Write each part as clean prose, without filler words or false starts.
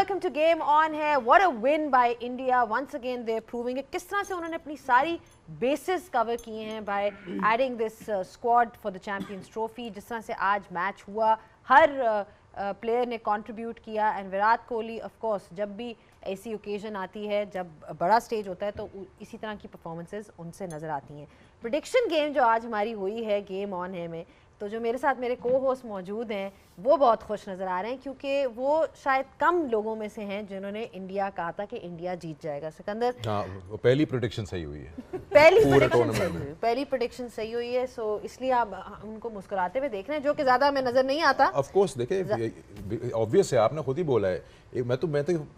welcome to Game On है. What a win by India. Once again they're proving it. किस तरह से उन्होंने अपनी सारी bases cover किए हैं by adding this squad for the Champions Trophy. जिस तरह से आज मैच हुआ, हर प्लेयर ने कंट्रीब्यूट किया and Virat Kohli of course जब भी ऐसी ओकेजन आती है, जब बड़ा स्टेज होता है तो इसी तरह की परफॉर्मेंसेस उनसे नज़र आती हैं. प्रेडिक्शन गेम जो आज हमारी हुई है गेम ऑन है में, तो जो मेरे साथ मेरे को होस्ट मौजूद हैं वो बहुत खुश नज़र आ रहे हैं क्योंकि वो शायद कम लोगों में से हैं जिन्होंने इंडिया कहा था कि इंडिया जीत जाएगा. सिकंदर, हाँ, वो पहली प्रेडिक्शन सही हुई है. पहली प्रेडिक्शन सही हुई है. सो इसलिए आप उनको मुस्कुराते हुए देख रहे हैं जो कि ज़्यादा हमें नज़र नहीं आता. ऑफ कोर्स देखिए, ऑब्वियस है, आपने खुद ही बोला है. मैं तो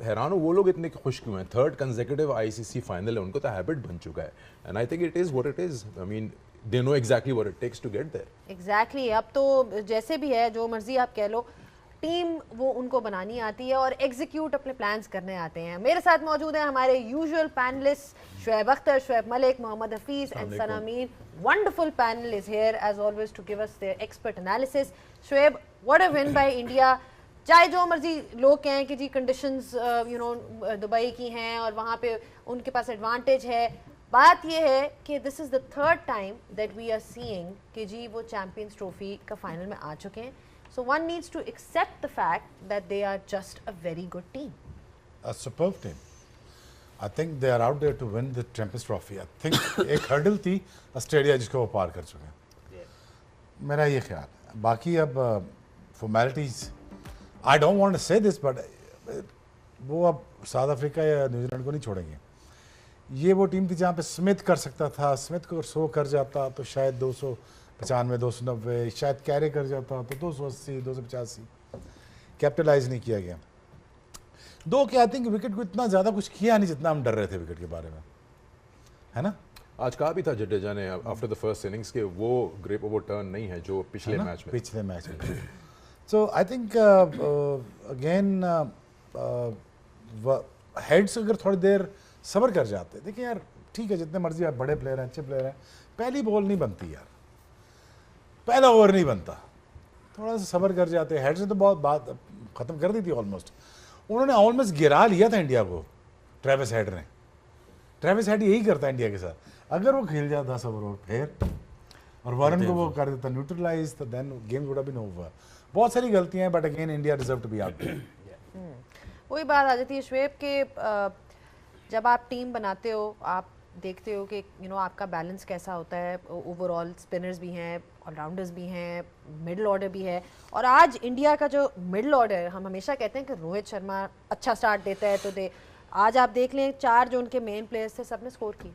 हैरान हूँ वो लोग इतने खुश क्यों हैं. थर्ड कंसेक्यूटिव आईसीसी फाइनल है, उनको तो हैबिट बन चुका है. And I think it is what it is. I mean they know exactly what it takes to get there. Exactly. अब तो जैसे भी है, जो मर्जी आप कह लो, टीम वो उनको बनानी आती है और एग्जीक्यूट अपने प्लान्स करने आते हैं. मेरे साथ मौजूद है हमारे usual panellist Shoaib Akhtar, Shoaib Malik, Mohammad Hafeez and Sana Mir. Wonderful panel is here as always to give us their expert analysis. Shoaib, what a win by India. चाहे जो मर्जी लोग कहें कि जी कंडीशंस दुबई की हैं और वहाँ पे उनके पास एडवांटेज है, बात ये है कि this is the third time that we are seeing कि जी वो चैम्पियंस ट्रॉफी का फाइनल में आ चुके हैं. So one needs to accept the fact that they are just a very good team. A superb team. I think they are out there to win the Champions Trophy. I think एक hurdle थी Australia जिसको वो पार कर चुके हैं. मेरा ये ख्याल है. बाकी अब formalities, I don't want to say this but वो अब साउथ अफ्रीका या न्यूजीलैंड को नहीं छोड़ेंगे. ये वो टीम थी जहाँ पे स्मिथ कर सकता था. स्मिथ को अगर 100 कर जाता तो शायद 295, 290, शायद कैरे कर जाता तो 280, 285. कैपिटलाइज नहीं किया गया. दो कि आई थिंक विकेट को इतना ज़्यादा कुछ किया नहीं जितना हम डर रहे थे विकेट के बारे में, है ना. आज कहा भी था जडेजा ने आफ्टर द फर्स्ट इनिंग्स के वो ग्रेप वो टर्न नहीं है जो पिछले मैच में. सो आई थिंक अगेन हेड्स अगर थोड़ी देर सब्र कर जाते. देखिए यार, ठीक है, जितने मर्जी आप बड़े प्लेयर हैं, अच्छे प्लेयर हैं, पहली बॉल नहीं बनती यार, पहला ओवर नहीं बनता. थोड़ा सा सब्र कर जाते. हेड से तो बहुत बात ख़त्म कर दी थी ऑलमोस्ट. उन्होंने ऑलमोस्ट गिरा लिया था इंडिया को. ट्रेविस हेड ने. ट्रेविस हेड यही करता है इंडिया के साथ. अगर वो खेल जाता सब ओवर फिर और वारन को वो कर देता न्यूट्रलाइज, तो then game would have been over. बहुत सारी गलतियां हैं but again India deserve to be out there. वही बात आ जाती है शुएब के जब आप टीम बनाते हो, आप देखते हो कि आपका बैलेंस कैसा होता है. ओवरऑल स्पिनर्स भी हैं, ऑलराउंडर्स भी हैं, मिडिल ऑर्डर भी है. और आज इंडिया का जो मिडिल ऑर्डर है, हम हमेशा कहते हैं कि रोहित शर्मा अच्छा स्टार्ट देता है, तो आज आप देख लें 4 जो उनके मेन प्लेयर्स थे सबने स्कोर किया.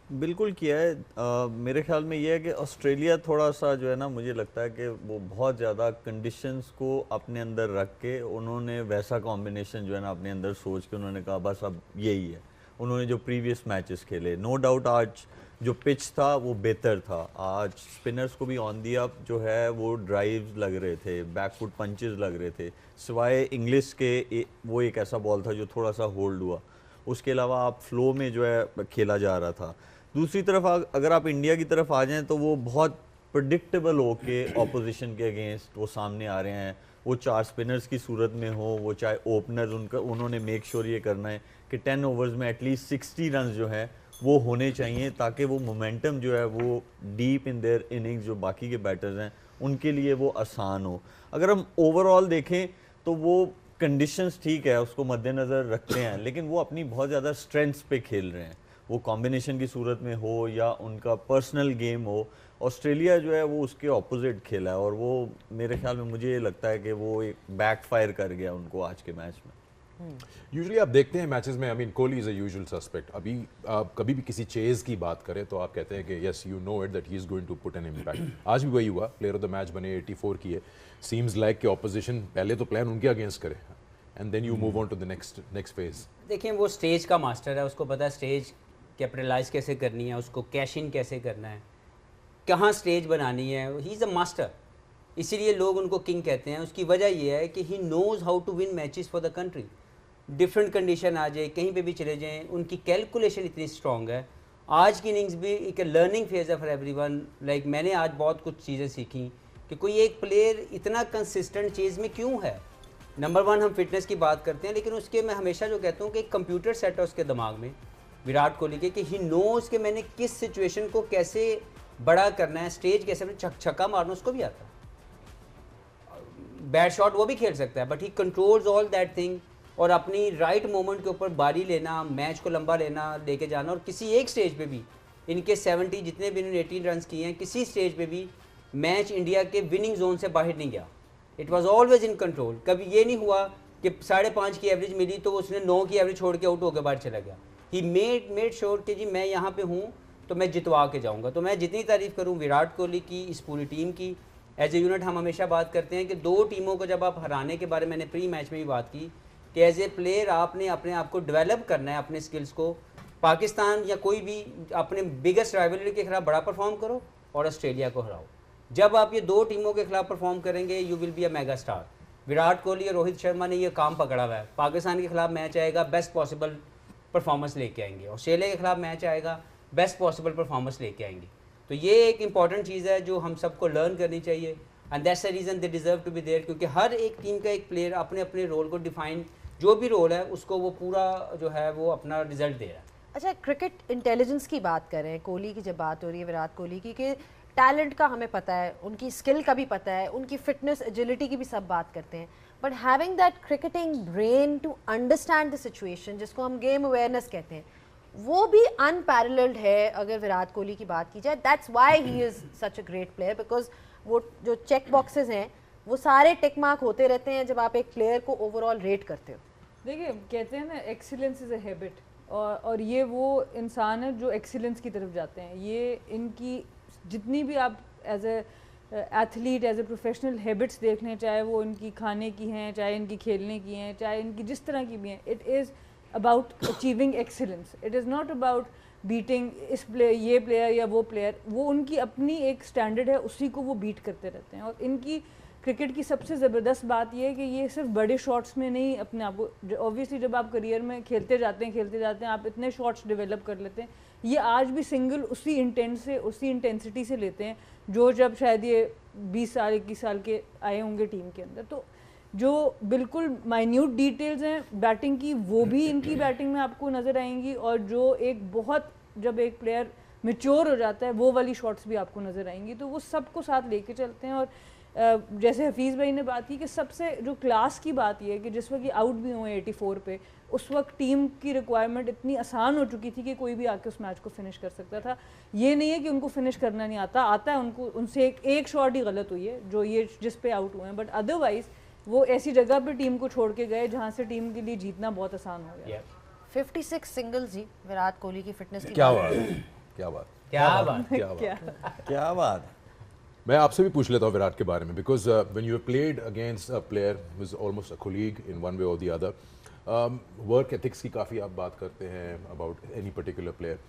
बिल्कुल किया है. मेरे ख्याल में ये है कि ऑस्ट्रेलिया थोड़ा सा जो है ना, मुझे लगता है कि वो बहुत ज़्यादा कंडीशंस को अपने अंदर रख के उन्होंने वैसा कॉम्बिनेशन जो है ना अपने अंदर सोच के उन्होंने कहा बस अब यही है. उन्होंने जो प्रीवियस मैचेस खेले, नो डाउट आज जो पिच था वो बेहतर था. आज स्पिनर्स को भी ऑन दी अप जो है वो ड्राइव्स लग रहे थे, बैकफुट पंचेस लग रहे थे. सिवाय इंग्लिश के वो एक ऐसा बॉल था जो थोड़ा सा होल्ड हुआ, उसके अलावा आप फ्लो में जो है खेला जा रहा था. दूसरी तरफ अगर आप इंडिया की तरफ आ जाएं तो वो बहुत प्रेडिक्टेबल हो के ऑपोजिशन के अगेंस्ट वो सामने आ रहे हैं. वो 4 स्पिनर्स की सूरत में हो, वो चाहे ओपनर, उन्होंने मेक श्योर ये करना है कि 10 ओवर्स में एटलीस्ट 60 रन जो है वो होने चाहिए, ताकि वो मोमेंटम जो है वो डीप इन देयर इनिंग्स जो बाकी के बैटर्स हैं उनके लिए वो आसान हो. अगर हम ओवरऑल देखें तो वो कंडीशंस ठीक है, उसको मद्देनज़र रखते हैं, लेकिन वो अपनी बहुत ज़्यादा स्ट्रेंथ्स पे खेल रहे हैं. वो कॉम्बिनेशन की सूरत में हो या उनका पर्सनल गेम हो, ऑस्ट्रेलिया जो है वो उसके ऑपोजिट खेला है और वो मेरे ख्याल में मुझे ये लगता है कि वो एक बैकफायर कर गया उनको आज के मैच में. यूजुअली आप देखते हैं मैचेस में, I mean Kohli is a usual suspect. अभी आप कभी भी किसी चेज की बात करें तो आप कहते हैं कि yes you know it that he is going to put an impact. आज भी वही हुआ. प्लेयर ऑफ द मैच बने, 84 किए. सीम्स लाइक कि ऑपोजिशन पहले तो प्लान उनके अगेंस्ट करे and then you move on to the next phase. देखिए वो स्टेज का मास्टर है, उसको पता है स्टेज कैपिटलाइज कैसे करनी है, उसको कैश इन कैसे करना है, कहाँ स्टेज बनानी है. ही इज़ अ मास्टर, इसीलिए लोग उनको किंग कहते हैं. उसकी वजह यह है कि he knows how to win matches for the country. Different condition आ जाए, कहीं पे भी चले जाएं, उनकी कैलकुलेशन इतनी स्ट्रॉन्ग है. आज की इनिंग्स भी एक लर्निंग फेज है फॉर एवरीवन. लाइक मैंने आज बहुत कुछ चीज़ें सीखी कि कोई एक प्लेयर इतना कंसिस्टेंट चीज़ में क्यों है. नंबर 1 हम फिटनेस की बात करते हैं, लेकिन उसके मैं हमेशा जो कहता हूँ कि एक कंप्यूटर सेट है उसके दिमाग में विराट कोहली के, कि ही नोज कि मैंने किस सिचुएशन को कैसे बड़ा करना है, स्टेज कैसे छक्का मारना उसको भी आता है, बैड शॉट वो भी खेल सकता है, but he controls all that thing. और अपनी राइट मोमेंट के ऊपर बारी लेना, मैच को लंबा लेना, लेके जाना। और किसी एक स्टेज पे भी इनके 70 जितने भी इन्होंने 18 रन किए हैं, किसी स्टेज पे भी मैच इंडिया के विनिंग जोन से बाहर नहीं गया। It was always in control. कभी ये नहीं हुआ कि 5.5 की एवरेज मिली तो उसने 9 की एवरेज छोड़ के आउट होकर बाहर चला गया। ही मेड श्योर कि जी मैं यहाँ पे हूँ तो मैं जितवा के जाऊँगा। तो मैं जितनी तारीफ़ करूँ विराट कोहली की, इस पूरी टीम की, एज ए यूनिट हम हमेशा बात करते हैं कि 2 टीमों को जब आप हराने के बारे में, मैंने प्री मैच में भी बात की कि एज ए प्लेयर आपने अपने आप को डेवलप करना है, अपने स्किल्स को। पाकिस्तान या कोई भी अपने बिगेस्ट राइवलरी के खिलाफ बड़ा परफॉर्म करो और ऑस्ट्रेलिया को हराओ। जब आप ये 2 टीमों के खिलाफ परफॉर्म करेंगे you will be a mega star. Virat Kohli और रोहित शर्मा ने ये काम पकड़ा हुआ है। पाकिस्तान के खिलाफ मैच आएगा, बेस्ट पॉसिबल परफॉर्मेंस लेके आएंगे। ऑस्ट्रेलिया के खिलाफ मैच आएगा, बेस्ट पॉसिबल परफॉर्मेंस लेके आएंगे। तो ये एक इंपॉर्टेंट चीज़ है जो हम सबको लर्न करनी चाहिए, and that's the reason they deserve to be there. क्योंकि हर एक टीम का एक प्लेयर अपने अपने रोल को डिफाइन, जो भी रोल है उसको वो पूरा जो है वो अपना रिजल्ट दे रहा है। अच्छा, क्रिकेट इंटेलिजेंस की बात करें, कोहली की जब बात हो रही है, विराट कोहली की, कि टैलेंट का हमें पता है, उनकी स्किल का भी पता है, उनकी फिटनेस, एजिलिटी की भी सब बात करते हैं, but having that cricketing brain to understand the situation, जिसको हम गेम अवेयरनेस कहते हैं, वो भी अनपैरेलल्ड है अगर विराट कोहली की बात की जाए। That's why he is such a great player, because वो जो चेक बॉक्सेस हैं वो सारे टिक मार्क होते रहते हैं जब आप एक प्लेयर को ओवरऑल रेट करते हो। देखिए, कहते हैं ना एक्सीलेंस इज़ अ हैबिट, और ये वो इंसान है जो एक्सीलेंस की तरफ जाते हैं। ये इनकी जितनी भी आप as a athlete, as a professional habits देख लें, चाहे वो इनकी खाने की हैं, चाहे इनकी खेलने की हैं, चाहे इनकी जिस तरह की भी हैं, it is about achieving excellence. It is not about beating इस प्लेयर, ये प्लेयर या वो प्लेयर। वो उनकी अपनी एक स्टैंडर्ड है, उसी को वो बीट करते रहते हैं। और इनकी क्रिकेट की सबसे ज़बरदस्त बात यह है कि ये सिर्फ बड़े शॉट्स में नहीं अपने आप को, ऑब्वियसली जब आप करियर में खेलते जाते हैं आप इतने शॉट्स डेवलप कर लेते हैं। ये आज भी सिंगल उसी इंटेंट से, उसी इंटेंसिटी से लेते हैं जो जब शायद ये 20 साल 21 साल के आए होंगे टीम के अंदर। तो जो बिल्कुल माइन्यूट डिटेल्स हैं बैटिंग की, वो भी इनकी बैटिंग में आपको नज़र आएंगी। और जो एक बहुत, जब एक प्लेयर मैच्योर हो जाता है, वो वाली शॉट्स भी आपको नज़र आएंगी। तो वो सबको साथ लेके चलते हैं। और जैसे हफीज़ भाई ने बात की कि सबसे जो क्लास की बात ये है कि जिस वक्त ये आउट भी हुए 84 पे, उस वक्त टीम की रिक्वायरमेंट इतनी आसान हो चुकी थी कि कोई भी आके उस मैच को फिनिश कर सकता था। ये नहीं है कि उनको फिनिश करना नहीं आता है उनको, उनसे एक शॉट ही गलत हुई है जो ये जिस पे आउट हुए हैं, बट अदरवाइज वो ऐसी जगह पे टीम को छोड़ के गए जहाँ से टीम के लिए जीतना बहुत आसान हो गया। 56 सिंगल्स जी विराट कोहली की फिटनेस की क्या बात क्या बात क्या बात क्या बात। मैं आपसे भी पूछ लेता हूँ विराट के बारे में, because when you played against a player who is almost a colleague in one way और द अदर, वर्क एथिक्स की काफ़ी आप बात करते हैं about any particular player,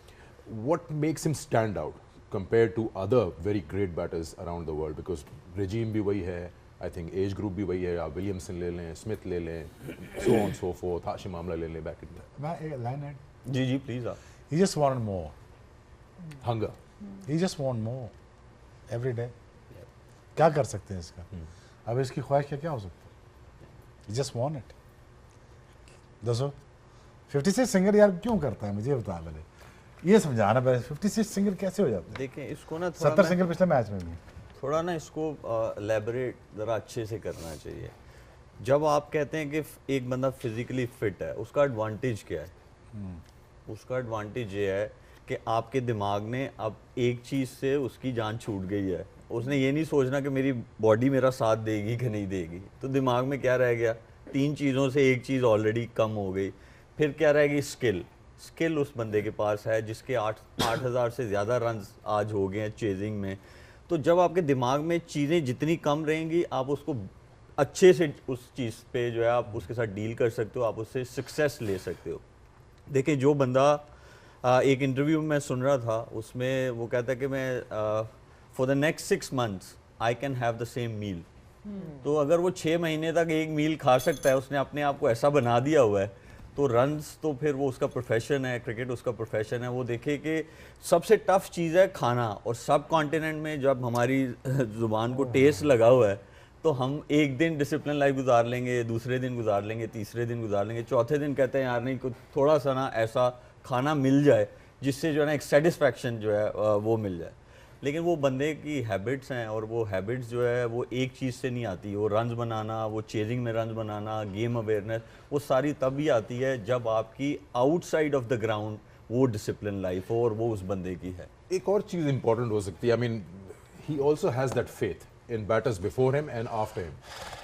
what makes him stand out compare to other very great batters around the world? Because regime भी वही है, आई थिंक एज ग्रुप भी वही है, आप विलियमसन ले लें, स्मिथ ले लें, so on so fourth, Hashim Amla ले लें बैक इन मैं एक लाइन है, जी जी please. he just wanted more, hunger, he just want more every day. क्या कर सकते हैं इसका? अब इसकी ख्वाहिश क्या हो सकता है? He just want it. दसो 56 सिंगर यार क्यों करता है, मुझे बता पहले, ये समझाना पहले 56 सिंगर कैसे हो जाते हैं? देखें इसको ना 70 सिंगर पिछले मैच में भी। थोड़ा ना इसको एलैबोरेट ज़रा अच्छे से करना चाहिए। जब आप कहते हैं कि एक बंदा फिजिकली फिट है, उसका एडवांटेज क्या है? उसका एडवांटेज ये है कि आपके दिमाग ने अब एक चीज़ से उसकी जान छूट गई है। उसने ये नहीं सोचना कि मेरी बॉडी मेरा साथ देगी कि नहीं देगी। तो दिमाग में क्या रह गया? 3 चीज़ों से एक चीज़ ऑलरेडी कम हो गई। फिर क्या रहेगी? स्किल उस बंदे के पास है जिसके 8,000 से ज़्यादा रन आज हो गए हैं चेजिंग में। तो जब आपके दिमाग में चीज़ें जितनी कम रहेंगी, आप उसको अच्छे से उस चीज़ पे जो है आप उसके साथ डील कर सकते हो, आप उससे सक्सेस ले सकते हो। देखिए, जो बंदा एक इंटरव्यू में मैं सुन रहा था, उसमें वो कहता है कि मैं for the next 6 months I can have the same meal. तो अगर वो 6 महीने तक एक मील खा सकता है, उसने अपने आप को ऐसा बना दिया हुआ है, तो रन्स तो फिर वो उसका प्रोफेशन है, क्रिकेट उसका प्रोफेशन है। वो देखे कि सबसे टफ चीज़ है खाना, और सब कॉन्टिनेंट में जब हमारी ज़ुबान को टेस्ट लगा हुआ है तो तो हम एक दिन डिसिप्लिन लाइफ गुजार लेंगे, दूसरे दिन गुजार लेंगे, तीसरे दिन गुजार लेंगे, चौथे दिन कहते हैं यार नहीं कुछ थोड़ा सा ना ऐसा खाना मिल जाए जिससे जो है ना एक सेटिस्फैक्शन जो है वो मिल जाए। लेकिन वो बंदे की हैबिट्स हैं और वो हैबिट्स जो है वो एक चीज़ से नहीं आती। वो रन्स बनाना, वो चेजिंग में रन्स बनाना, गेम अवेयरनेस, वो सारी तभी आती है जब आपकी आउटसाइड ऑफ द ग्राउंड वो डिसिप्लिन लाइफ हो और वो उस बंदे की है। एक और चीज़ इंपॉर्टेंट हो सकती है, आई mean he also has that faith in batters before him and after him.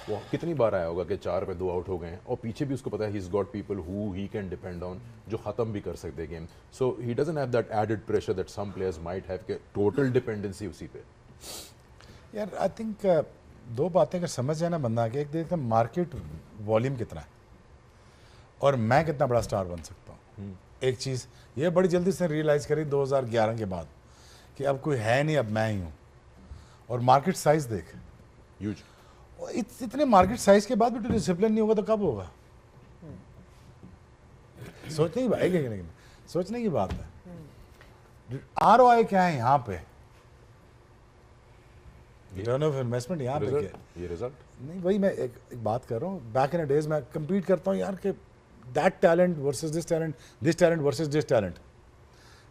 वो कितनी बार आया होगा कि 4 पे 2 आउट हो गए हैं और पीछे भी उसको पता है he is got people who he can depend on, जो ख़त्म भी कर सकते हैं game. So he doesn't have that added pressure that some players might have, के टोटल डिपेंडेंसी उसी पे। यार आई थिंक दो बातें अगर समझ जाए ना बंदा के, एक देखते हैं मार्केट वॉल्यूम कितना है और मैं कितना बड़ा स्टार बन सकता हूँ। एक चीज़ ये बड़ी जल्दी से रियलाइज़ करी 2011 के बाद कि अब कोई है नहीं, अब मैं ही हूँ। और मार्केट साइज देख, ह्यूज। इतने मार्केट साइज के बाद भी तो डिसिप्लिन नहीं होगा तो कब होगा? सोचने की बात है, लेकिन सोचने की बात है। ROI क्या है यहाँ पे? रिटर्न ऑफ इन्वेस्टमेंट यहाँ पे क्या है? ये रिजल्ट नहीं, वही मैं एक बात कर रहा हूँ। बैक इन डेज मैं कंपीट करता हूँ यार कि that talent versus this talent, this talent versus this talent.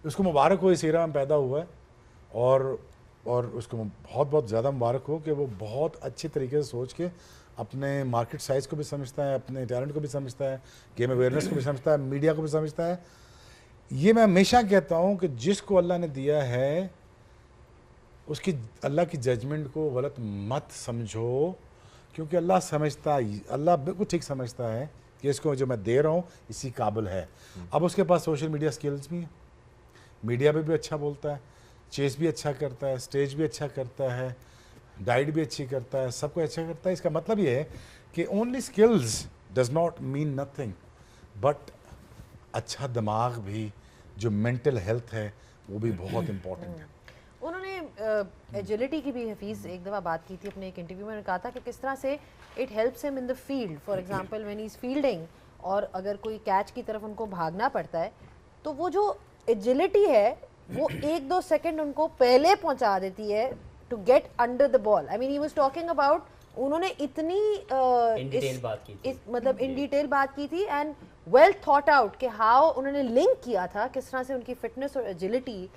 उसको मुबारक हो इस एरा में पैदा हुआ है और उसको बहुत बहुत ज़्यादा मुबारक हो कि वो बहुत अच्छे तरीके से सोच के अपने मार्केट साइज़ को भी समझता है, अपने टैलेंट को भी समझता है, गेम अवेयरनेस को भी समझता है, मीडिया को भी समझता है। ये मैं हमेशा कहता हूँ कि जिसको अल्लाह ने दिया है उसकी अल्लाह की जजमेंट को गलत मत समझो, क्योंकि अल्लाह समझता है, अल्लाह बिल्कुल ठीक समझता है कि इसको जो मैं दे रहा हूँ इसी काबिल है। अब उसके पास सोशल मीडिया स्किल्स भी हैं, मीडिया पे भी अच्छा बोलता है, चेस भी अच्छा करता है, स्टेज भी अच्छा करता है, डाइट भी अच्छी करता है, सब कुछ अच्छा करता है। इसका मतलब ये है कि only skills does not mean nothing, but अच्छा दिमाग भी, जो मेंटल हेल्थ है वो भी बहुत इम्पोर्टेंट है। उन्होंने एजिलिटी की भी हफीज़ एक दफ़ा बात की थी अपने एक इंटरव्यू में। उन्होंने कहा था कि किस तरह से it helps him in the field. For example when he is fielding और अगर कोई कैच की तरफ उनको भागना पड़ता है तो वो जो एजिलिटी है वो 1-2 सेकंड उनको पहले पहुंचा देती है to get under the ball. I mean he was talking about, उन्होंने इतनी इन डिटेल बात की थी, मतलब इन डिटेल बात की थी एंड वेल थॉट आउट कि हाउ उन्होंने लिंक किया था किस तरह से उनकी फिटनेस और agility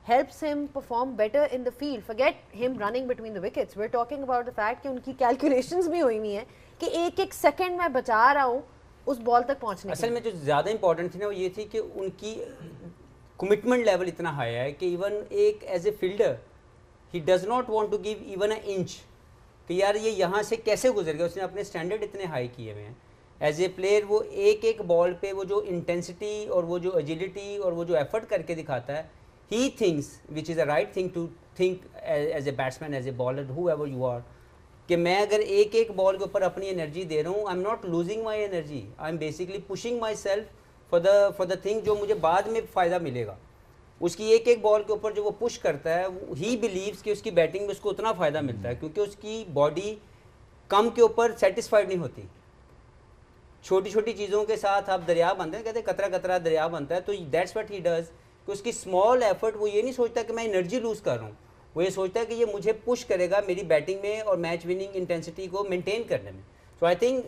helps him perform better in the field. Forget him running between the wickets. We're talking about the fact कि उनकी calculations भी हुई हुई हैं कि एक सेकंड में बचा रहा हूँ उस बॉल तक पहुँचने। असल में जो ज़्यादा इंपॉर्टेंट थी ना वो ये थी कि उनकी कमिटमेंट लेवल इतना हाई है कि इवन एक as a fielder he does not want to give even a inch कि यार ये यहाँ से कैसे गुजर गया। उसने अपने स्टैंडर्ड इतने हाई किए हुए हैं एज ए प्लेयर। वो एक बॉल पे वो जो इंटेंसिटी और वो जो एजिलिटी और वो जो एफर्ट करके दिखाता है, he thinks, which is a right thing to think as a batsman, as a bowler, whoever you are, कि मैं अगर एक बॉल के ऊपर अपनी एनर्जी दे रहा हूँ, I am not losing my energy, I am basically pushing my self for the thing जो मुझे बाद में फ़ायदा मिलेगा। उसकी एक बॉल के ऊपर जो वो पुश करता है, ही बिलीव्स कि उसकी बैटिंग में उसको उतना फ़ायदा मिलता है क्योंकि उसकी बॉडी कम के ऊपर सेटिस्फाइड नहीं होती। छोटी छोटी चीज़ों के साथ आप दरिया बनते हैं, कहते हैं कतरा कतरा दरिया बनता है। तो दैट्स व्हाट ही डज कि उसकी स्मॉल एफर्ट, वो ये नहीं सोचता कि मैं एनर्जी लूज़ कर रहा हूँ, वो ये सोचता है कि ये मुझे पुश करेगा मेरी बैटिंग में और मैच विनिंग इंटेंसिटी को मेंटेन करने में। सो आई थिंक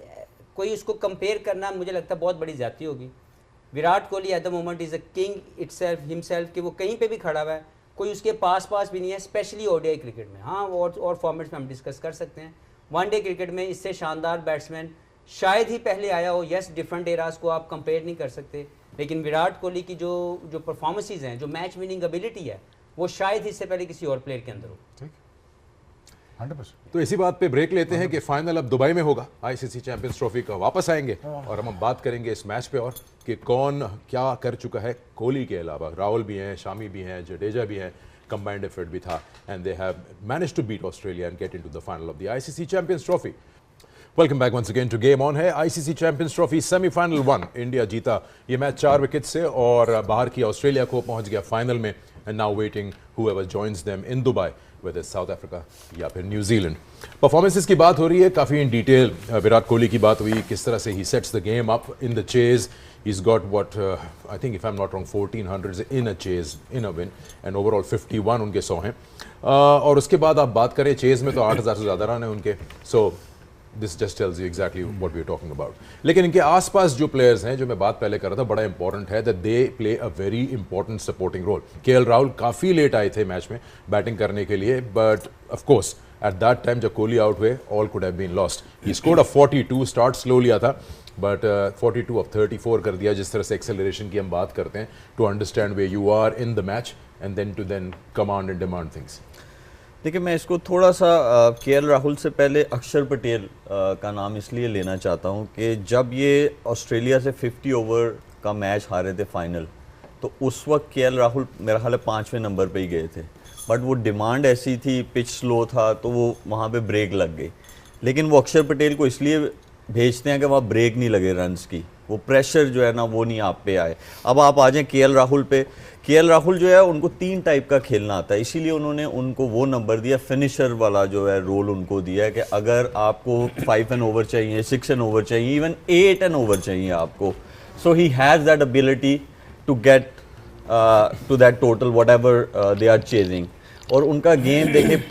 कोई उसको कंपेयर करना मुझे लगता है बहुत बड़ी ज़्यादती होगी। Virat Kohli at the moment is a king itself himself कि वो कहीं पे भी खड़ा हुआ है, कोई उसके पास भी नहीं है, स्पेशली ओडीआई क्रिकेट में। हाँ, और फॉर्मेट्स में हम डिस्कस कर सकते हैं। वनडे क्रिकेट में इससे शानदार बैट्समैन शायद ही पहले आया हो। यस, डिफरेंट एराज को आप कंपेयर नहीं कर सकते, लेकिन विराट कोहली की जो परफॉर्मेंसेज हैं, जो मैच विनिंग एबिलिटी है, वो शायद इससे पहले किसी और प्लेयर के अंदर हो। ठीक, 100%। तो इसी बात पे ब्रेक लेते हैं कि फाइनल अब दुबई में होगा, आईसीसी चैंपियंस ट्रॉफी का। वापस आएंगे और हम बात करेंगे इस मैच पे और कि कौन क्या कर चुका है। कोहली के अलावा राहुल भी हैं, शामी भी हैं, जडेजा भी हैं, कंबाइंड एफर्ट भी था and they have managed to beat Australia and get into the final of the ICC champions trophy. Welcome back once again to game on है। ICC champions trophy semifinal 1 India जीता ये match 4 wicket से और बाहर की Australia को पहुंच गया फाइनल में and now waiting whoever joins them in Dubai whether it's South Africa या फिर न्यूजीलैंड। परफॉर्मेंसेस की बात हो रही है काफ़ी इन डिटेल, विराट कोहली की बात हुई, किस तरह से he sets the game up in the chase. He's got what I think if I'm not wrong 1400s in a chase in a win and overall 51 उनके 100 हैं। और उसके बाद आप बात करें चेज में तो 8000 से ज़्यादा रन है उनके। So this just tells you exactly what we're talking about। लेकिन इनके आसपास जो प्लेयर्स हैं, जो मैं बात पहले कर रहा था, बड़ा इंपॉर्टेंट है that they play a very important supporting role। KL Rahul काफ़ी लेट आए थे मैच में बैटिंग करने के लिए, but of course at that time जब कोहली आउट हुए all could have been lost। He scored a 42, start slow लिया था बट 42 of 34 कर दिया। जिस तरह से एक्सेलरेशन की हम बात करते हैं, to understand way you are in the match and then to command and demand things. देखिए, मैं इसको थोड़ा सा केएल राहुल से पहले अक्षर पटेल का नाम इसलिए लेना चाहता हूं कि जब ये ऑस्ट्रेलिया से 50 ओवर का मैच हारे थे फाइनल, तो उस वक्त केएल राहुल मेरा ख्याल है 5वें नंबर पे ही गए थे, बट वो डिमांड ऐसी थी, पिच स्लो था, तो वो वहाँ पे ब्रेक लग गई। लेकिन वो अक्षर पटेल को इसलिए भेजते हैं कि वहाँ ब्रेक नहीं लगे रन्स की, वो प्रेशर जो है ना वो नहीं आप पे आए। अब आप आ जाएं केएल राहुल पे। केएल राहुल जो है उनको 3 टाइप का खेलना आता है, इसीलिए उन्होंने उनको वो नंबर दिया, फिनिशर वाला जो है रोल उनको दिया है कि अगर आपको 5 एन ओवर चाहिए, 6 एन ओवर चाहिए, इवन 8 एन ओवर चाहिए आपको, so he has that ability to get to that total whatever they are chasing. और उनका गेम देखें,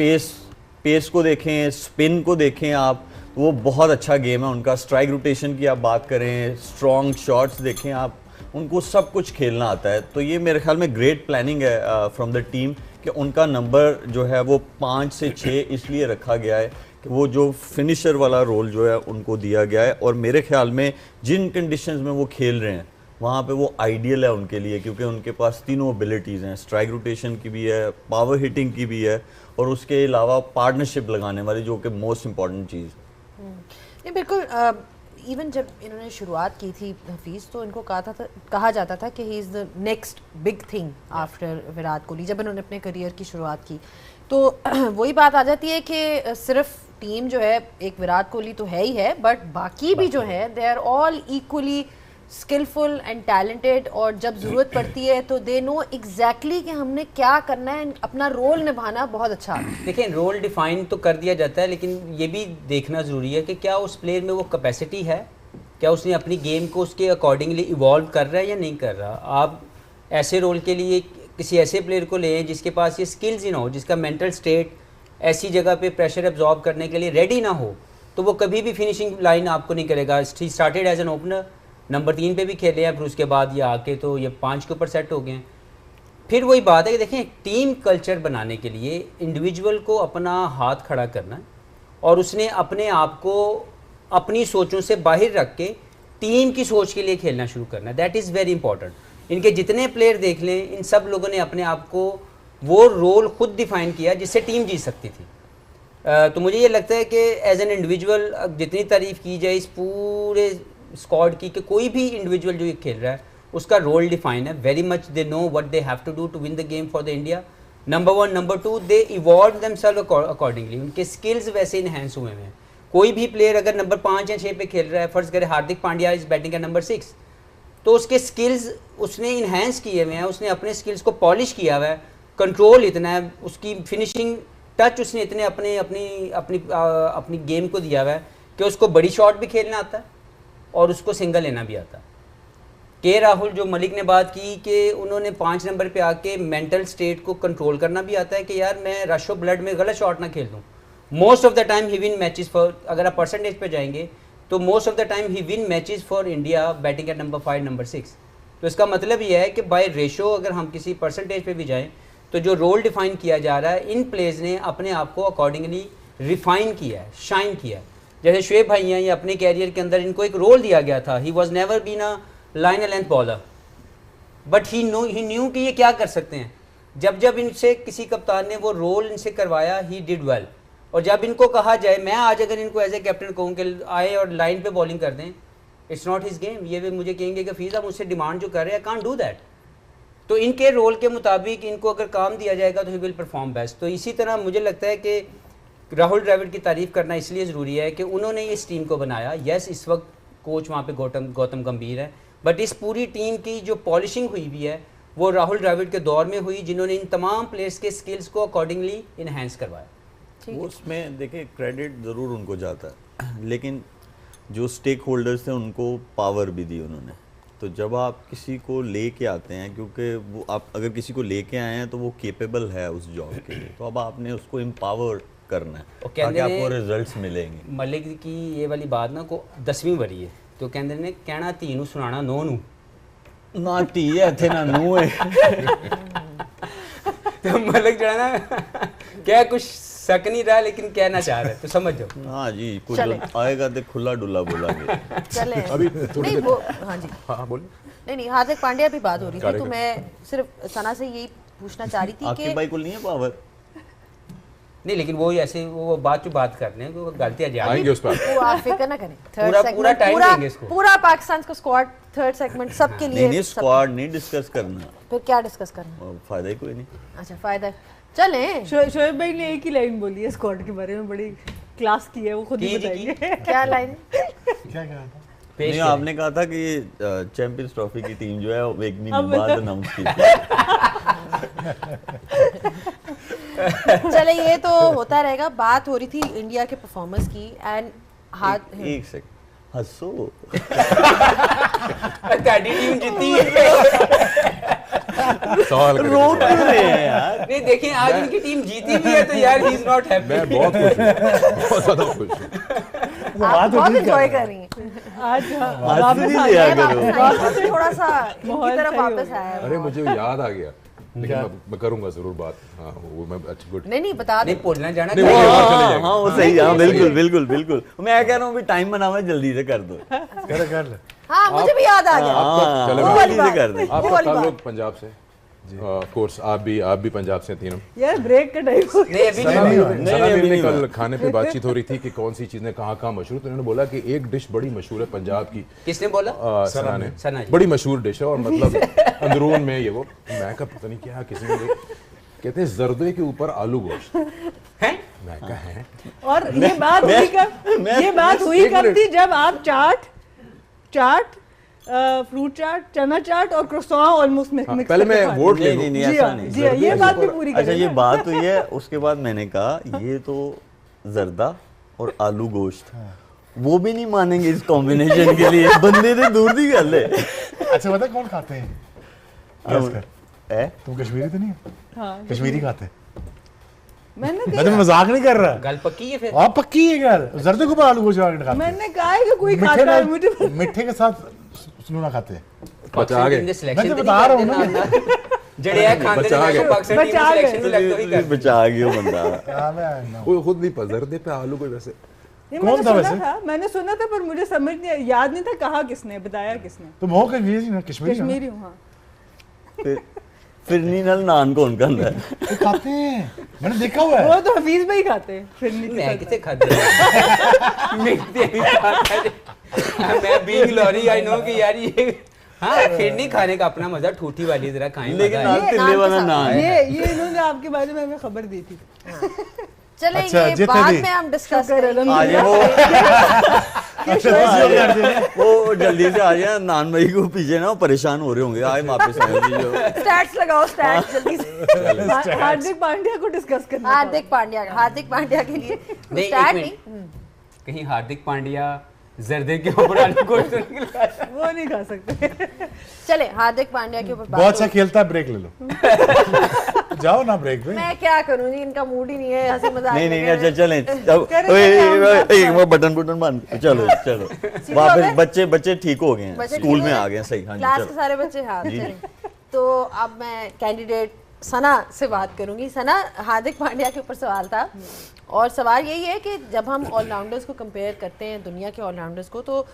पेस को देखें, स्पिन को देखें आप, वो बहुत अच्छा गेम है उनका। स्ट्राइक रोटेशन की आप बात करें, स्ट्रॉन्ग शॉट्स देखें आप, उनको सब कुछ खेलना आता है। तो ये मेरे ख्याल में ग्रेट प्लानिंग है फ्रॉम द टीम कि उनका नंबर जो है वो 5 से 6 इसलिए रखा गया है कि वो जो फिनिशर वाला रोल जो है उनको दिया गया है। और मेरे ख्याल में जिन कंडीशंस में वो खेल रहे हैं वहाँ पे वो आइडियल है उनके लिए, क्योंकि उनके पास तीनों एबिलिटीज़ हैं, स्ट्राइक रोटेशन की भी है, पावर हिटिंग की भी है, और उसके अलावा पार्टनरशिप लगाने वाली, जो कि मोस्ट इम्पॉर्टेंट चीज़। नहीं बिल्कुल, इवन जब इन्होंने शुरुआत की थी हफीज़, तो इनको कहा जाता था कि he is the next big thing after Virat Kohli. जब इन्होंने अपने करियर की शुरुआत की तो वही बात आ जाती है कि सिर्फ टीम जो है, एक विराट कोहली तो है ही है, बट बाकी भी जो है they are all equally skilful and talented, और जब ज़रूरत पड़ती है तो दे नो एग्जैक्टली कि हमने क्या करना है, अपना रोल निभाना बहुत अच्छा। देखिए, रोल डिफाइन तो कर दिया जाता है, लेकिन ये भी देखना ज़रूरी है कि क्या उस प्लेयर में वो कैपेसिटी है, क्या उसने अपनी गेम को उसके अकॉर्डिंगली इवॉल्व कर रहा है या नहीं कर रहा। आप ऐसे रोल के लिए किसी ऐसे प्लेयर को लें जिसके पास ये स्किल्स ही ना हो, जिसका मेंटल स्टेट ऐसी जगह पे प्रेशर एब्जॉर्ब करने के लिए रेडी ना हो, तो वो कभी भी फिनिशिंग लाइन आपको नहीं करेगा। He started as an opener, number 3 पे भी खेले हैं, फिर उसके बाद ये आके तो ये 5 के ऊपर सेट हो गए हैं। फिर वही बात है कि देखें, टीम कल्चर बनाने के लिए इंडिविजुअल को अपना हाथ खड़ा करना है, और उसने अपने आप को अपनी सोचों से बाहर रख के टीम की सोच के लिए खेलना शुरू करना है। That is very important. इनके जितने प्लेयर देख लें, इन सब लोगों ने अपने आप को वो रोल खुद डिफाइन किया जिससे टीम जीत सकती थी। तो मुझे ये लगता है कि एज एन इंडिविजुअल जितनी तारीफ़ की जाए इस पूरे स्क्वाड की, कि कोई भी इंडिविजुअल जो ये खेल रहा है उसका रोल डिफाइन है। Very much they know what they have to do to win the game for the India. Number 1, number 2, they evolve themselves accordingly. उनके स्किल्स वैसे इनहेंस हुए हैं। कोई भी प्लेयर अगर नंबर 5 या 6 पे खेल रहा है, फर्ज करें Hardik Pandya is batting at number 6, तो उसके स्किल्स उसने इन्हेंस किए हुए हैं, उसने अपने स्किल्स को पॉलिश किया हुआ है, कंट्रोल इतना है, उसकी फिनिशिंग टच उसने इतने अपने अपनी अपनी अपनी गेम को दिया हुआ है कि उसको बड़ी शॉट भी खेलना आता है और उसको सिंगल लेना भी आता है। के राहुल, जो मलिक ने बात की कि उन्होंने 5 नंबर पे आके मेंटल स्टेट को कंट्रोल करना भी आता है कि यार मैं रश ऑफ ब्लड में गलत शॉट ना खेल दूँ। Most of the time he win matches for, अगर आप परसेंटेज पे जाएंगे तो most of the time he win matches for India batting at number 5, number 6। तो इसका मतलब ये है कि बाय रेशो अगर हम किसी परसेंटेज पे भी जाएं तो जो रोल डिफाइन किया जा रहा है, इन प्लेयर्स ने अपने आप को अकॉर्डिंगली रिफाइन किया है, शाइन किया है। जैसे शुएब भाई हैं, ये अपने कैरियर के अंदर इनको एक रोल दिया गया था। He was never been a line length bowler, but he knew कि ये क्या कर सकते हैं। जब जब इनसे किसी कप्तान ने वो रोल इनसे करवाया, ही डिड वेल। और जब इनको कहा जाए, मैं आज अगर इनको एज ए कैप्टन कहूँ कि आए और लाइन पे बॉलिंग कर दें, इट्स नॉट हिज गेम। ये भी मुझे कहेंगे कि फीस आप मुझसे डिमांड जो कर रहे हैं, कांट डू दैट। तो इनके रोल के मुताबिक इनको अगर काम दिया जाएगा तो ही विल परफॉर्म बेस्ट। तो इसी तरह मुझे लगता है कि राहुल द्रविड़ की तारीफ़ करना इसलिए ज़रूरी है कि उन्होंने इस टीम को बनाया। यस, इस वक्त कोच वहाँ पे गौतम गंभीर है, बट इस पूरी टीम की जो पॉलिशिंग हुई भी है वो राहुल द्रविड़ के दौर में हुई, जिन्होंने इन तमाम प्लेयर्स के स्किल्स को अकॉर्डिंगली इनहेंस करवाया। वो उसमें देखिए क्रेडिट ज़रूर उनको जाता है, लेकिन जो स्टेक होल्डर्स थे उनको पावर भी दी उन्होंने। तो जब आप किसी को लेके आते हैं, क्योंकि वो आप अगर किसी को लेके आए हैं तो वो केपेबल है उस जॉब के लिए, तो अब आपने उसको एम्पावर करना है ताकि आपको रिजल्ट्स मिलेंगे। मलिक की ये वाली बात ना को 10वीं वरी है, तो कहते ने कहना धी नूं सुनाना नौ नूं ना धी है इत्थे ना नूं है। तो मलिक जो है ना क्या कुछ शक नहीं रहा, लेकिन कहना चाह रहा है, तो समझ जाओ। हाँ जी, कुछ आएगा तो खुला डुला बोलेंगे। चले अभी नहीं वो हाँ जी हाँ बोलिए। नहीं हार्दिक पांड्या भी बात हो रही थी, तो मैं सिर्फ सना से यही पूछना चाह रही थी आपके कि भाई को नहीं है पावर? नहीं, लेकिन वो ऐसे वो बात जो बात कर रहे हैं वो गलतियां आएंगे उस पर। वो आप फिक्र ना करें, पूरा time देंगे इसको। पूरा पाकिस्तान को स्क्वाड थर्ड सेगमेंट सबके लिए नहीं स्क्वाड नहीं डिस्कस करना, फिर क्या डिस्कस करना? फायदा ही कोई नहीं। अच्छा फायदा चलें। शोएब भाई ने एक ही लाइन बोली है स्क्वाड के बारे में, बड़ी क्लास की है, वो खुद ही बताएंगे। क्या लाइन? क्या कहा था? पेश नहीं, आपने कहा था कि चैंपियंस ट्रॉफी की टीम जो है वो एक महीने बाद अनाउंस की। चले ये तो होता रहेगा। बात हो रही थी इंडिया के परफॉर्मेंस की एंड हाथ एक सेकंड हंसो। ताड़ी टीम जीती है। सवाल रो क्यों रहे हैं यार? नहीं देखिए, आज इनकी टीम जीती भी है तो यार ही इज नॉट हैप्पी। मैं बहुत खुश हूँ, बहुत ज़्यादा खुश हूँ। आप बहुत एंजॉय कर रही हैं आज वापस नहीं लिया करो। थोड़ा सा इनकी माहौल तरफ सही हो वापस गया। आया है। अरे मुझे याद आ गया, लेकिन मैं करूंगा जरूर बात। हाँ वो मैं अच्छा गुड। नहीं बता नहीं दो। बोलना जाना नहीं, वो चाहिए। बात चले हाँ जाएगी। हाँ वो सही है, हाँ बिल्कुल बिल्कुल बिल्कुल। मैं कह रहा हूँ टाइम बना हुआ है, जल्दी से कर दो। कर ले। हाँ मुझे भी याद आ गया। हाँ, चलो, वो वाली जल्दी से बात। कर दो। वो आपका वाली बात। ताल्लुक पंजाब से, ऑफ कोर्स आप भी पंजाब से तीनों। यार ब्रेक का टाइम हो गया। नहीं अभी सना नहीं भी- नहीं, सना अभी भी नहीं कल हुआ। खाने पे बातचीत हो रही थी कि कौन सी चीजें कहाँ मशहूर, तो उन्होंने बोला कि एक डिश बड़ी मशहूर है पंजाब की। किसने बोला? सना ने। सना जी। बड़ी मशहूर डिश है और मतलब अंदरून में ये वो मैं कहा पता नहीं क्या किसी ने कहते हैं जर्दे के ऊपर आलू गोश्त हैं? मैं कहा है। और ये बात हुई कब? ये बात हुई एक कब मिनट। थी? जब आप चाट फ्रूट चाट, चना चाट और क्रोसॉन ऑलमोस्ट मिक्स हाँ, पहले मैं वोट ले नहीं लूं। नहीं जी ऐसा हाँ, नहीं। जी हाँ, ये बात भी पूरी अच्छा करें ये ना। बात हुई है, उसके बाद मैंने कहा ये तो जर्दा और आलू गोश्त, वो भी नहीं मानेंगे इस कॉम्बिनेशन के लिए। बंदे ने दूर दी गल है। अच्छा बता कौन खाते हैं? गैस कर। है? तुम कश्मीरी तो नहीं हो? हाँ, कश्मीरी खाते हैं। मैंने मैं तो मजाक नहीं कर रहा। गल पक्की है फिर। आप पक्की है यार, जर्दे के ऊपर आलू गोश्त खाते हैं। मैंने कहा है कि कोई मीठे खाता है, ना- मुझे मीठे के साथ सुनूना खाते हैं। बचा गए। मैं तो बता रहा हूँ ना। जड़िया खाने बचा ने गए। पाकिस्तान टीम बचा गए। सिलेक्शन भी लगता ही कर। बचा गया बंदा। हाँ, मैं- वो खुद नहीं जर्दे पे आलू को वैसे ये कौन मैंने था सुना वैसे? था, मैंने सुना था पर मुझे समझ नहीं, याद नहीं था कहा किसने, बताया किसने। तुम हो कश्मीरी ना? कश्मीरी हो ना? कश्मीरी हूँ हाँ। फिरनी नल नान कौन खांदा है? वो खाते हैं, मैंने देखा हुआ है। वो तो हफीज भाई खाते हैं, फिर नहीं मैं खाता। किसे खाते मैं बीइंग लॉरी आई नो कि यार ये हाँ फिरनी खाने का अपना मजा, ठूठी वाली जरा खाएं। लेकिन मजा है। नाल तिल्ले वाला नान है। ये इन्होंने आपके बारे में हमें खबर दी थी। चले अच्छा, ये जितने बाद भी- में हम डिस्कस शुक्र है, करेंगे। आज वो जल्दी से आ जाए। नान भाई को पीछे ना परेशान हो रहे होंगे, आए वापस आए जी जो। स्टैट्स लगाओ, स्टैट्स जल्दी से। हार्दिक पांड्या को डिस्कस करना था। हार्दिक पांड्या के लिए नहीं स्टैट एक नहीं। मिनट, कहीं हार्दिक पांड्या जर्दे के ऊपर आलू गोश्त तो नहीं खिलाया? वो नहीं खा सकते। चले हार्दिक पांड्या के ऊपर बात बहुत अच्छा हो- खेलता है, ब्रेक ले लो। जाओ ना ब्रेक पे। मैं क्या करूं जी, इनका मूड ही नहीं है, हंसी मजाक नहीं नहीं लगे अच्छा हैं। चलें। करेंगे हम। वो बटन बंद। चलो चलो हो वापस गए? बच्चे ठीक हो गए हैं, बच्चे स्कूल ठीक में हो आ गए? गए। सही हाँ क्लास जी के चलो। सारे बच्चे हाँ चलें। तो अब मैं कैंडिडेट सना से बात करूंगी। सना, हार्दिक पांड्या के ऊपर सवाल था और सवाल यही है कि जब हम ऑलराउंडर्स को कंपेयर करते हैं दुनिया के ऑलराउंडर्स को, तो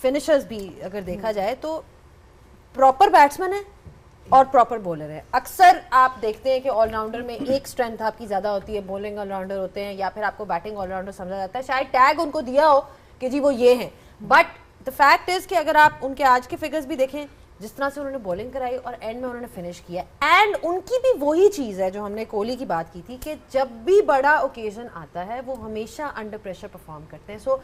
फिनिशर्स भी अगर देखा जाए तो प्रॉपर बैट्समैन है और प्रॉपर बॉलर है। अक्सर आप देखते हैं कि ऑलराउंडर में एक स्ट्रेंथ आपकी ज़्यादा होती है, बॉलिंग ऑलराउंडर होते हैं या फिर आपको बैटिंग ऑलराउंडर समझा जाता है, शायद टैग उनको दिया हो कि जी वो ये हैं, बट द फैक्ट इज़ कि अगर आप उनके आज के फिगर्स भी देखें, जिस तरह से उन्होंने बॉलिंग कराई और एंड में उन्होंने फिनिश किया, एंड उनकी भी वही चीज़ है जो हमने कोहली की बात की थी कि जब भी बड़ा ओकेजन आता है वो हमेशा अंडर प्रेशर परफॉर्म करते हैं। सो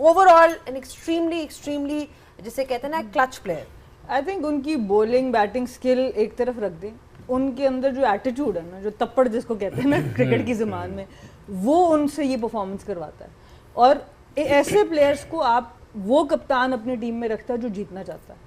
ओवरऑल एन एक्सट्रीमली जिसे कहते हैं ना क्लच प्लेयर। आई थिंक उनकी बॉलिंग बैटिंग स्किल एक तरफ रख दें, उनके अंदर जो एटीट्यूड है ना, जो तप्पड़ जिसको कहते हैं ना क्रिकेट की ज़बान में, वो उनसे ये परफॉर्मेंस करवाता है। और ऐसे प्लेयर्स को आप वो कप्तान अपनी टीम में रखता है जो जीतना चाहता है।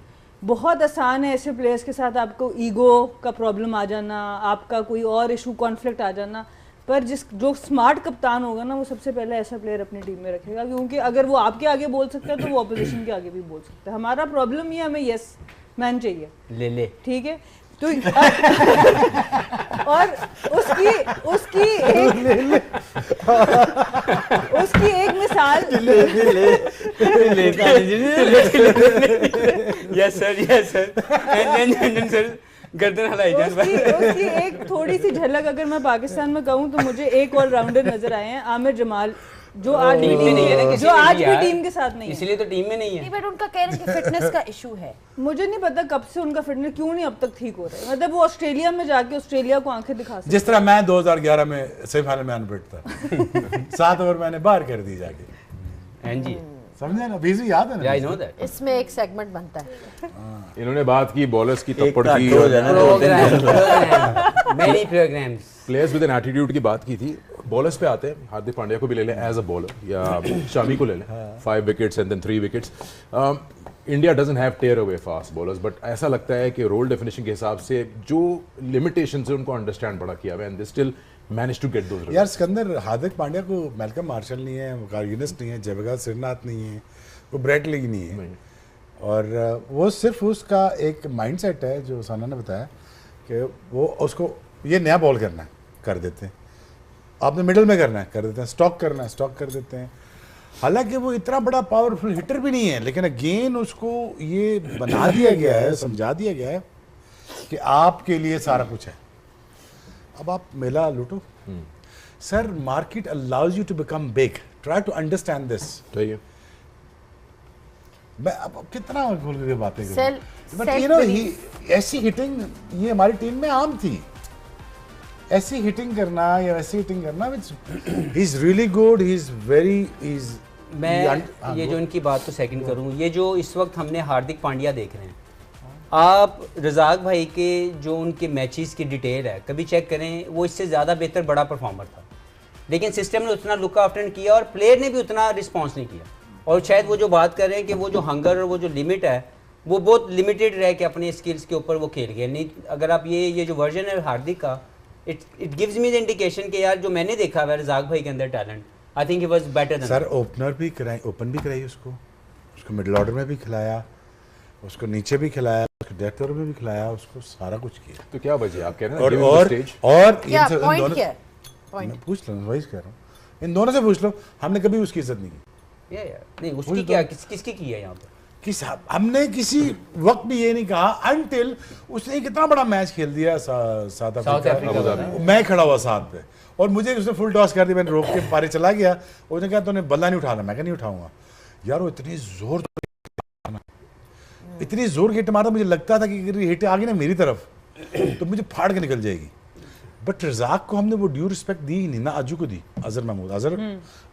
बहुत आसान है ऐसे प्लेयर्स के साथ आपको ईगो का प्रॉब्लम आ जाना, आपका कोई और इशू कॉन्फ्लिक्ट आ जाना, पर जो स्मार्ट कप्तान होगा ना वो सबसे पहले ऐसा प्लेयर अपनी टीम में रखेगा, क्योंकि अगर वो आपके आगे बोल सकता है तो वो ऑपोजिशन के आगे भी बोल सकता है। हमारा प्रॉब्लम ये, हमें यस मैन चाहिए, ले ठीक है। तो और उसकी एक मिसाल, यस सर सर गर्दन हिलाई जाए। उसकी एक थोड़ी सी झलक अगर मैं पाकिस्तान में कहूँ तो मुझे एक ऑलराउंडर नजर आए हैं, आमिर जमाल, जो आज भी टीम के साथ नहीं है, इसलिए तो टीम में नहीं है। बट उनका कह रहे हैं कि फिटनेस का इशू है। मुझे नहीं पता कब से उनका फिटनेस क्यों नहीं अब तक ठीक हो रहा है। मतलब वो ऑस्ट्रेलिया में जाके ऑस्ट्रेलिया को आंखें दिखा सकते। जिस तरह मैं 2011 में सेमीफाइनल में अनफिट था 7 ओवर मैंने बाहर कर दी जाके। हाँ जी, समझे ना, बीजी याद है ना? I know that. इसमें एक सेगमेंट बनता है। इन्होंने बात की बॉलर्स की थप्पड़ की, many programmes, players with an attitude की बात की थी। बॉलर्स पे आते हैं, हार्दिक पांड्या को भी ले लें एज अ बॉलर या शामी को ले लें, 5 wickets and then 3 wickets. India doesn't have tearaway fast bowlers, but ऐसा लगता है कि रोल डेफिनेशन के हिसाब से जो लिमिटेशंस है उनको अंडरस्टैंड बड़ा किया हुआ है, and they still manage to get those. यार सिकंदर, हार्दिक पांड्या को मैल्कम मार्शल नहीं है, वकार यूनिस नहीं है, जयप्रकाश श्रीनाथ नहीं है, वो ब्रेट लीग नहीं है, और वो सिर्फ उसका एक माइंडसेट है जो साना ने बताया कि वो उसको ये नया बॉल करना है कर देते हैं, आपने मिडिल में करना है कर देते हैं, स्टॉक करना है स्टॉक कर देते हैं। हालांकि वो इतना बड़ा पावरफुल हिटर भी नहीं है, लेकिन अगेन उसको ये बना दिया गया है, समझा दिया गया है कि आपके लिए सारा कुछ है, अब आप मेला लूटो। Sir, market allows you to become big, try to understand this. सही है। मैं अब कितना खोल के बातें Self- करूं, बट यू नो ऐसी हिटिंग ये हमारी टीम में आम थी, ऐसी हिटिंग करना या ऐसी हिटिंग करना, he is really good, he is very is. मैं ये जो इनकी बात तो सेकंड करूं, ये जो इस वक्त हमने हार्दिक पांड्या देख रहे हैं, आप रज़ाक भाई के जो उनके मैचेस की डिटेल है कभी चेक करें, वो इससे ज़्यादा बेहतर बड़ा परफॉर्मर था, लेकिन सिस्टम ने उतना लुक आफ्टर किया और प्लेयर ने भी उतना रिस्पॉन्स नहीं किया। और शायद वो जो बात कर रहे हैं कि वो जो हंगर और वो जो लिमिट है वो बहुत लिमिटेड रह के अपने स्किल्स के ऊपर वो खेल गए। नहीं, अगर आप ये जो वर्जन है हार्दिक का, it gives me the indication कि यार जो मैंने देखा है रज़ाक भाई के अंदर talent, I think he was better than. Sir opener भी कराई, ओपन भी कराई उसको मिडिल ऑर्डर में भी खिलाया, उसको नीचे भी खिलाया, उसको डेथ ओवर में भी खिलाया, उसको सारा कुछ किया। तो क्या वजह आप कह रहे हैं और क्या पॉइंट क्या है? मैं पूछ लो, वही कह रहा हूँ, इन दोनों से पूछ लो, हमने कभी उसकी इज्जत नहीं की। नहीं, उसकी क्या किसकी की है यहाँ पर? हमने किसी वक्त भी ये नहीं कहा अनटिल उसने कितना बड़ा मैच खेल दिया साउथ अफ्रीका, मैं खड़ा हुआ साथ पे और मुझे उसने फुल टॉस कर दी, मैंने रोक के पारे चला गया, उसने कहा तूने बल्ला नहीं उठाना, मैं नहीं उठाऊंगा। यार वो इतनी जोर की हिट मारा, मुझे लगता था कि हिट आ गई ना मेरी तरफ तो मुझे फाड़ के निकल जाएगी, बट रज़ाक को हमने वो ड्यू रिस्पेक्ट दी ही नहीं ना। अजू को दी, Azhar Mahmood, Azhar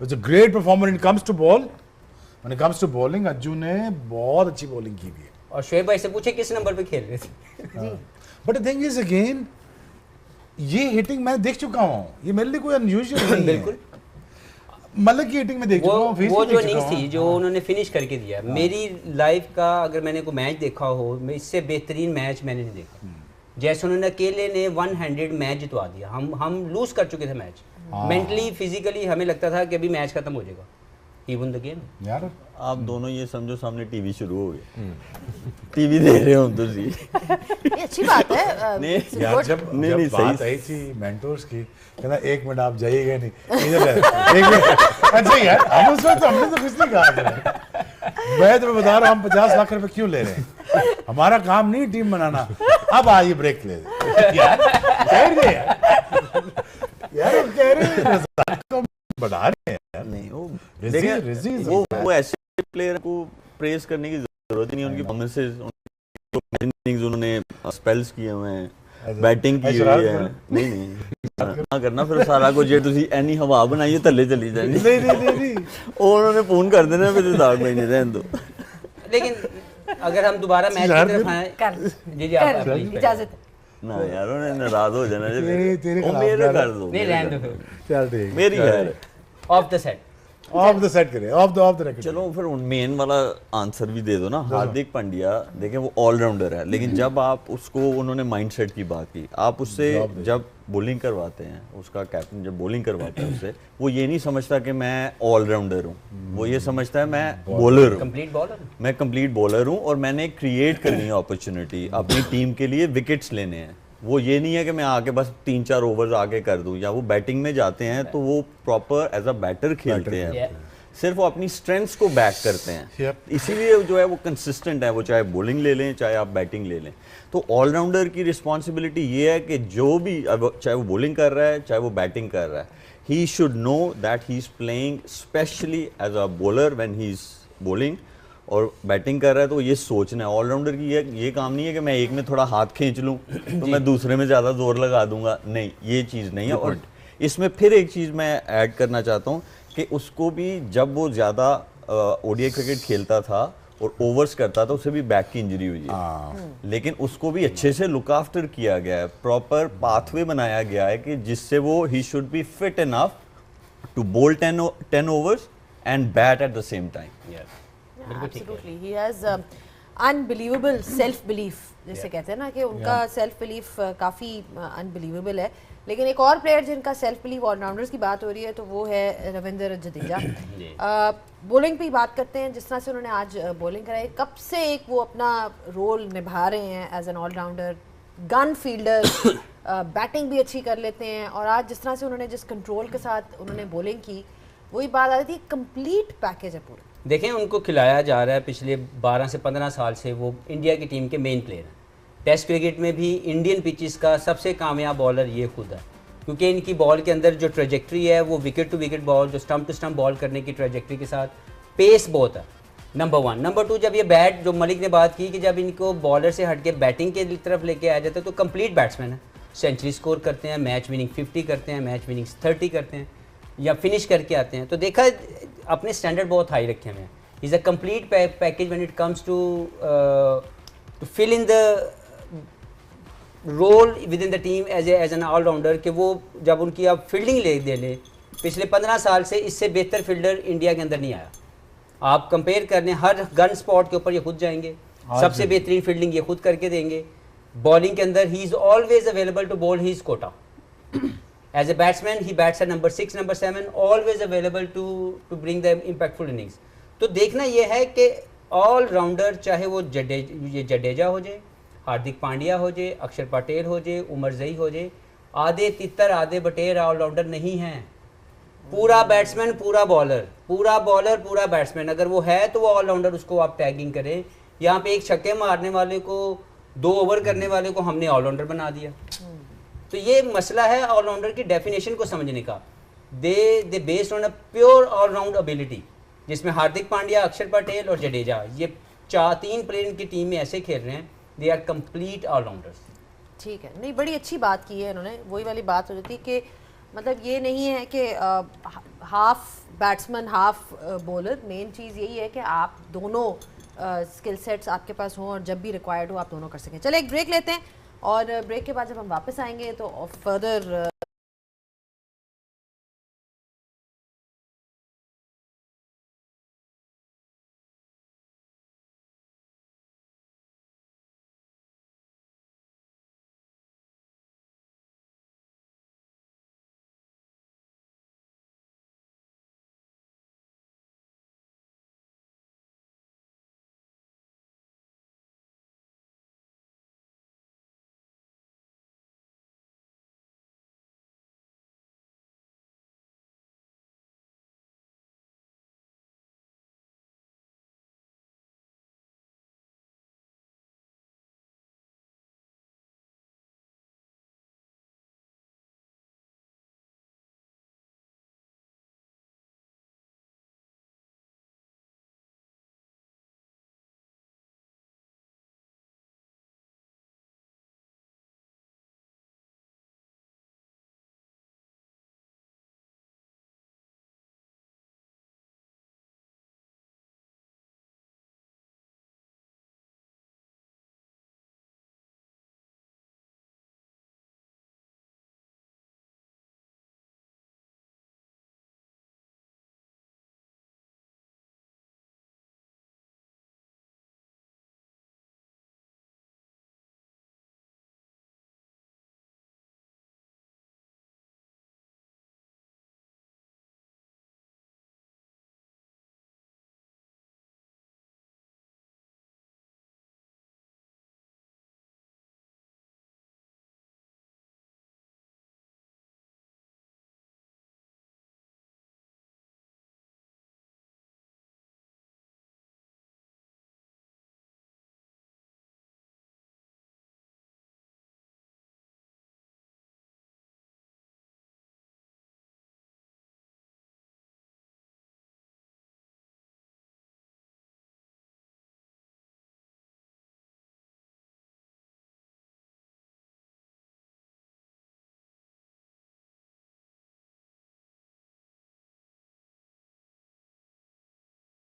was a great performer in comes to ball, when it comes to bowling Ajju ने बहुत अच्छी बॉलिंग की भी है। और शोएब भाई से पूछे किस नंबर पे खेल रहे थे। But the thing is again, ये हिटिंग मैं देख चुका हूँ, ये मेरे लिए कोई अनयूजुअल नहीं है। बिल्कुल मलिक की हिटिंग में देख चुका हूँ, वो जो इनिंग्स थी जो उन्होंने फिनिश करके दिया, मेरी लाइफ का अगर मैंने कोई मैच देखा हो, मैं इससे बेहतरीन मैच मैंने नहीं देखा। जैसे उन्होंने अकेले ने 1 हैंडेड मैच जितवा दिया, हम लूज कर चुके थे मैच, मेंटली फिजिकली हमें लगता था कि अभी मैच खत्म हो जाएगा, ही वन द गेम। यार आप दोनों ये समझो सामने टीवी शुरू हो गया, टीवी दे रहे हो तो जी, ये अच्छी बात है। यार जब बात आई थी मेंटोर्स की, कहना 1 मिनट आप जाइएगा नहीं इधर, 1 मिनट। अच्छा यार हम उस वक्त हमने तो कुछ नहीं कहा, मैं तुम्हें बता रहा हूँ हम 50 लाख रुपए क्यों ले रहे हैं, हमारा काम नहीं टीम बनाना, अब आइए ब्रेक ले यार, कह रहे यार कह रहे बढ़ा रहे हैं। नहीं वो वो ऐसे प्लेयर को प्रेज करने की जरूरत नहीं है, उनकी परफॉर्मेंसेस, इनिंग्स उन्होंने स्पेल्स किए हुए हैं, बैटिंग की हुई है, नहीं ना करना फिर सारा कुछ, जे ਤੁਸੀਂ ਐਨੀ ਹਵਾ ਬਣਾਈਏ ਥੱਲੇ ਚਲੀ ਜਾਣੀ, नहीं ਉਹ ਉਹਨਾਂ ਨੇ ਫੋਨ ਕਰ ਦੇਣਾ ਫਿਰ ਰਜ਼ਾਕ ਭਾਈ ਨੇ ਰਹਿਣ ਦੋ। लेकिन अगर हम दोबारा मैच की तरफ आए कर जी जी आप कर please। इजाजत ना यार उन्हें नाराज हो जाना तेरे वो खिलाफ मेरे यार। कर दो नहीं रहने दो फिर चल ठीक मेरी है of the set of the set करे ऑफ द रेकॉर्ड। चलो फिर उन मेन वाला आंसर भी दे दो ना। हार्दिक पांड्या देखें वो ऑलराउंडर है, लेकिन जब आप उसको उन्होंने माइंडसेट की बात की, आप उससे जब बॉलिंग करवाते हैं, उसका कैप्टन जब बॉलिंग करवाता है उससे, वो ये नहीं समझता कि मैं ऑलराउंडर हूँ, वो ये समझता है मैं बॉलर हूँ, कंप्लीट बॉलर मैं कंप्लीट बॉलर हूँ और मैंने क्रिएट करनी है अपॉर्चुनिटी अपनी टीम के लिए, विकेट्स लेने हैं। वो ये नहीं है कि मैं आके बस 3-4 ओवर्स आगे कर दूं, या वो बैटिंग में जाते हैं तो वो प्रॉपर एज अ बैटर खेलते हैं, सिर्फ वो अपनी स्ट्रेंथ्स को बैक करते हैं। इसीलिए जो है वो कंसिस्टेंट है, वो चाहे बॉलिंग ले लें चाहे आप बैटिंग ले लें। तो ऑलराउंडर की रिस्पॉन्सिबिलिटी ये है कि जो भी चाहे वो बॉलिंग कर रहा है चाहे वो बैटिंग कर रहा है, he should know that he is playing specially as a bowler when he is bowling, और बैटिंग कर रहा है तो ये सोचना है। ऑलराउंडर की ये काम नहीं है कि मैं एक में थोड़ा हाथ खींच लूँ तो मैं दूसरे में ज़्यादा जोर लगा दूंगा, नहीं, ये चीज़ नहीं है। और इसमें फिर एक चीज़ मैं ऐड करना चाहता हूँ कि उसको भी जब वो ज़्यादा ओडीआई क्रिकेट खेलता था और ओवर्स करता था, उसे भी बैक की इंजरी हुई है, लेकिन उसको भी अच्छे से लुक आफ्टर किया गया है, प्रॉपर पाथवे बनाया गया है कि जिससे वो he should be fit enough to bowl 10 overs and bat at the same time. Absolutely, he has unbelievable self belief, जैसे कहते हैं ना कि उनका सेल्फ बिलीफ काफ़ी अनबिलीवेबल है। लेकिन एक और प्लेयर जिनका सेल्फ बिलीफ ऑलराउंडर्स की बात हो रही है तो वो है रविंद्र जडेजा। बॉलिंग पे ही बात करते हैं, जिस तरह से उन्होंने आज बॉलिंग कराई, कब से एक वो अपना रोल निभा रहे हैं as an all rounder, gun fielder, batting भी अच्छी कर लेते हैं, और आज जिस तरह से उन्होंने जिस कंट्रोल के साथ उन्होंने बॉलिंग की, वही बात आ रही थी, कंप्लीट पैकेज है पूरा। देखें उनको खिलाया जा रहा है, पिछले 12 से 15 साल से वो इंडिया की टीम के मेन प्लेयर हैं। टेस्ट क्रिकेट में भी इंडियन पिचेस का सबसे कामयाब बॉलर ये खुद है, क्योंकि इनकी बॉल के अंदर जो ट्रेजेक्ट्री है वो विकेट टू विकेट बॉल, जो स्टंप टू स्टंप बॉल करने की ट्रेजेक्ट्री के साथ पेस बहुत है, नंबर 1। नंबर 2, जब ये बैट, जो मलिक ने बात की कि जब इनको बॉलर से हट के बैटिंग के तरफ लेके आ जाते हैं तो कंप्लीट बैट्समैन है, सेंचुरी स्कोर करते हैं, मैच विनिंग 50 करते हैं, मैच विनिंग 30 करते हैं या फिनिश करके आते हैं। तो देखा अपने स्टैंडर्ड बहुत हाई रखे हुए हैं। Is a complete package when it comes to fill in the role within the team as an all rounder, कि वो जब उनकी आप फील्डिंग ले दे ले, पिछले 15 साल से इससे बेहतर फील्डर इंडिया के अंदर नहीं आया। आप कंपेयर कर लें, हर गन स्पॉट के ऊपर ये खुद जाएंगे, सबसे बेहतरीन फील्डिंग ये खुद करके देंगे। बॉलिंग के अंदर he is always available to bowl his quota. As a batsman, he bats at number 6, number 7, always available to bring the impactful innings. तो देखना यह है कि ऑल राउंडर, चाहे वो जडेजा हो जाए, हार्दिक पांड्या हो जाए, अक्षर पटेल हो जाए, उमर जई हो जाए, आधे तितर आधे बटेर ऑलराउंडर नहीं हैं। पूरा बैट्समैन पूरा बॉलर, पूरा बॉलर पूरा बैट्समैन, अगर वो है तो वो ऑलराउंडर, उसको आप टैगिंग करें। यहाँ पे एक छक्के मारने वाले को, 2 ओवर करने वाले को हमने ऑलराउंडर बना दिया। तो ये मसला है ऑलराउंडर की डेफिनेशन को समझने का। They based on a pure allround ability, जिसमें हार्दिक पांड्या, अक्षर पटेल और जडेजा, ये 3 प्लेयर की टीम में ऐसे खेल रहे हैं, दे आर कंप्लीट ऑलराउंडर्स। ठीक है, नहीं, बड़ी अच्छी बात की है इन्होंने। वही वाली बात हो जाती है कि मतलब ये नहीं है कि half batsman half bowler. Main चीज़ यही है कि आप दोनों स्किल सेट्स आपके पास हों और जब भी रिक्वायर्ड हो आप दोनों कर सकें। चलो एक ब्रेक लेते हैं, और ब्रेक के बाद जब हम वापस आएंगे तो फर्दर